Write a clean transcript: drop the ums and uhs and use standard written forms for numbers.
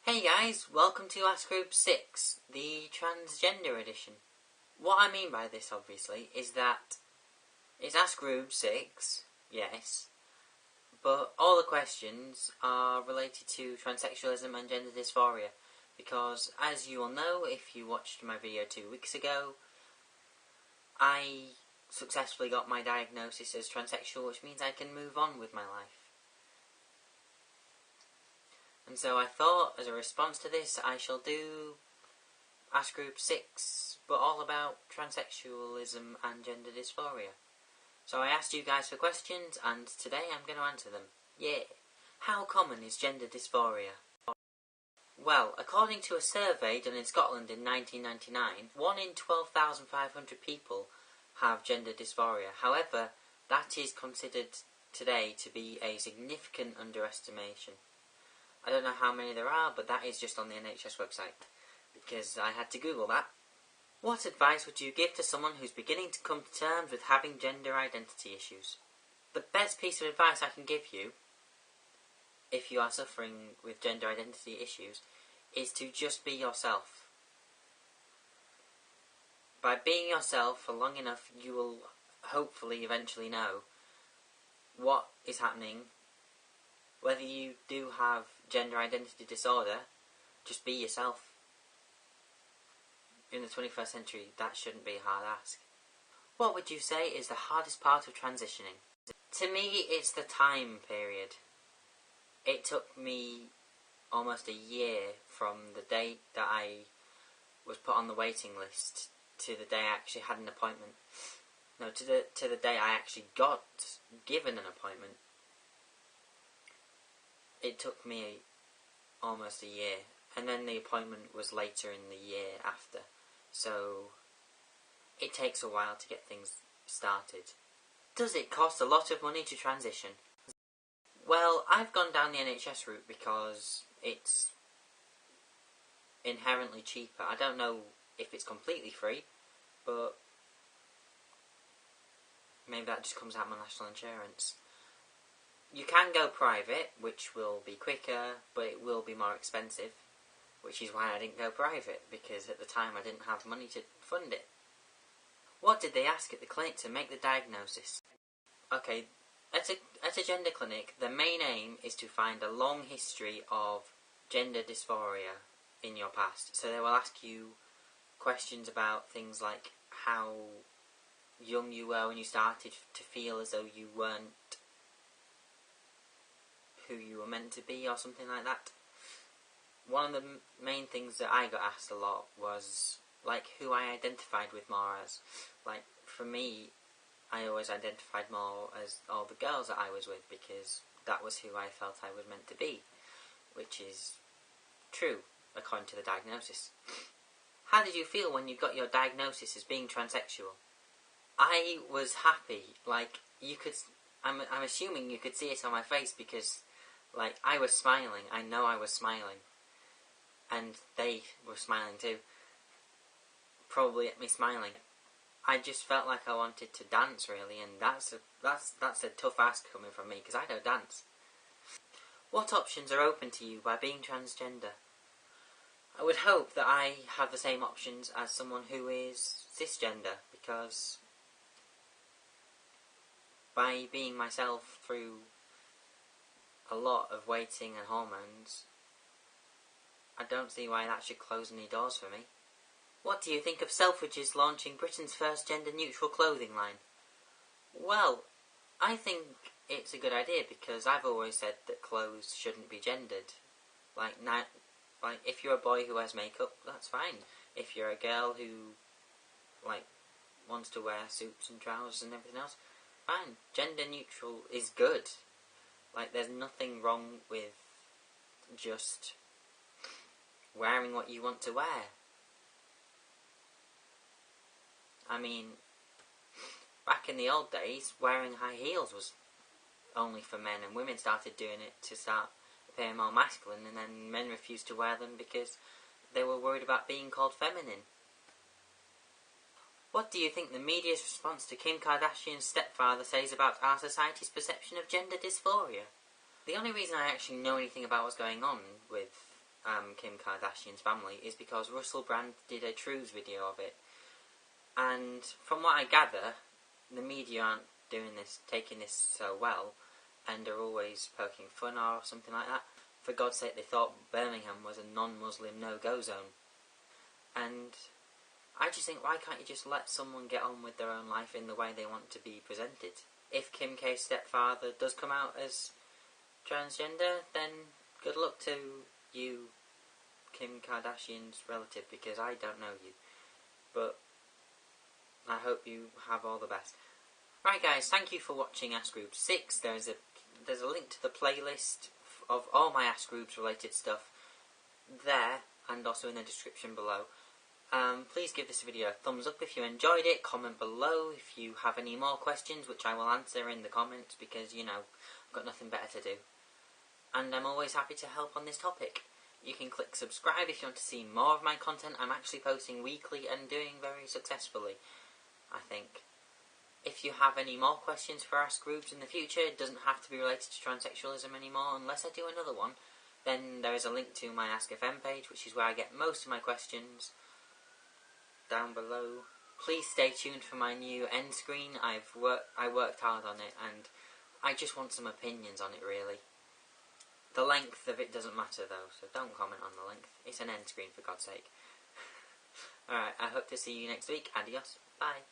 Hey guys, welcome to Ask Group 6, the Transgender edition. What I mean by this, obviously, is that it's Ask Group 6, yes, but all the questions are related to transsexualism and gender dysphoria, because as you all know, if you watched my video 2 weeks ago, I successfully got my diagnosis as transsexual, which means I can move on with my life. And so I thought, as a response to this, I shall do Ask Group 6, but all about transsexualism and gender dysphoria. So I asked you guys for questions, and today I'm going to answer them. Yeah! How common is gender dysphoria? Well, according to a survey done in Scotland in 1999, 1 in 12,500 people have gender dysphoria. However, that is considered today to be a significant underestimation. I don't know how many there are, but that is just on the NHS website, because I had to Google that. What advice would you give to someone who's beginning to come to terms with having gender identity issues? The best piece of advice I can give you, if you are suffering with gender identity issues, is to just be yourself. By being yourself for long enough, you will hopefully eventually know what is happening. Whether you do have gender identity disorder, just be yourself. In the 21st century, that shouldn't be a hard ask. What would you say is the hardest part of transitioning? To me, it's the time period. It took me almost a year from the date that I was put on the waiting list to the day I actually had an appointment. No, to the day I actually got given an appointment. It took me almost a year, and then the appointment was later in the year after, so it takes a while to get things started. Does it cost a lot of money to transition? Well, I've gone down the NHS route because it's inherently cheaper. I don't know if it's completely free, but maybe that just comes out of my national insurance. You can go private, which will be quicker, but it will be more expensive, which is why I didn't go private, because at the time I didn't have money to fund it. What did they ask at the clinic to make the diagnosis? Okay, at a gender clinic, the main aim is to find a long history of gender dysphoria in your past. So they will ask you questions about things like how young you were when you started to feel as though you weren't who you were meant to be, or something like that. One of the main things that I got asked a lot was like who I identified with more as. Like for me, I always identified more as all the girls that I was with, because that was who I felt I was meant to be, which is true according to the diagnosis. How did you feel when you got your diagnosis as being transsexual? I was happy. Like you could, I'm assuming you could see it on my face, because like, I was smiling. I know I was smiling. And they were smiling too. Probably at me smiling. I just felt like I wanted to dance, really, and that's a tough ask coming from me, because I don't dance. What options are open to you by being transgender? I would hope that I have the same options as someone who is cisgender, because by being myself through a lot of waiting and hormones, I don't see why that should close any doors for me. What do you think of Selfridges launching Britain's first gender-neutral clothing line? Well, I think it's a good idea, because I've always said that clothes shouldn't be gendered. Like if you're a boy who wears makeup, that's fine. If you're a girl who like wants to wear suits and trousers and everything else, fine. Gender neutral is good. Like, there's nothing wrong with just wearing what you want to wear. I mean, back in the old days, wearing high heels was only for men, and women started doing it to start appearing more masculine, and then men refused to wear them because they were worried about being called feminine. What do you think the media's response to Kim Kardashian's stepfather says about our society's perception of gender dysphoria? The only reason I actually know anything about what's going on with Kim Kardashian's family is because Russell Brand did a Truths video of it. And from what I gather, the media aren't taking this so well, and are always poking fun or something like that. For God's sake, they thought Birmingham was a non-Muslim no-go zone. And I just think, why can't you just let someone get on with their own life in the way they want to be presented? If Kim K's stepfather does come out as transgender, then good luck to you, Kim Kardashian's relative, because I don't know you. But I hope you have all the best. Right guys, thank you for watching Ask Group 6. There's a link to the playlist of all my Ask Groups related stuff there, and also in the description below. Please give this video a thumbs up if you enjoyed it, comment below if you have any more questions, which I will answer in the comments, because, you know, I've got nothing better to do. And I'm always happy to help on this topic. You can click subscribe if you want to see more of my content. I'm actually posting weekly and doing very successfully, I think. If you have any more questions for Ask Groups in the future, it doesn't have to be related to transsexualism anymore unless I do another one. Then there is a link to my Ask FM page, which is where I get most of my questions, down below. Please stay tuned for my new end screen. I worked hard on it, and I just want some opinions on it, really. The length of it doesn't matter though, so don't comment on the length. It's an end screen, for God's sake. Alright, I hope to see you next week. Adios. Bye.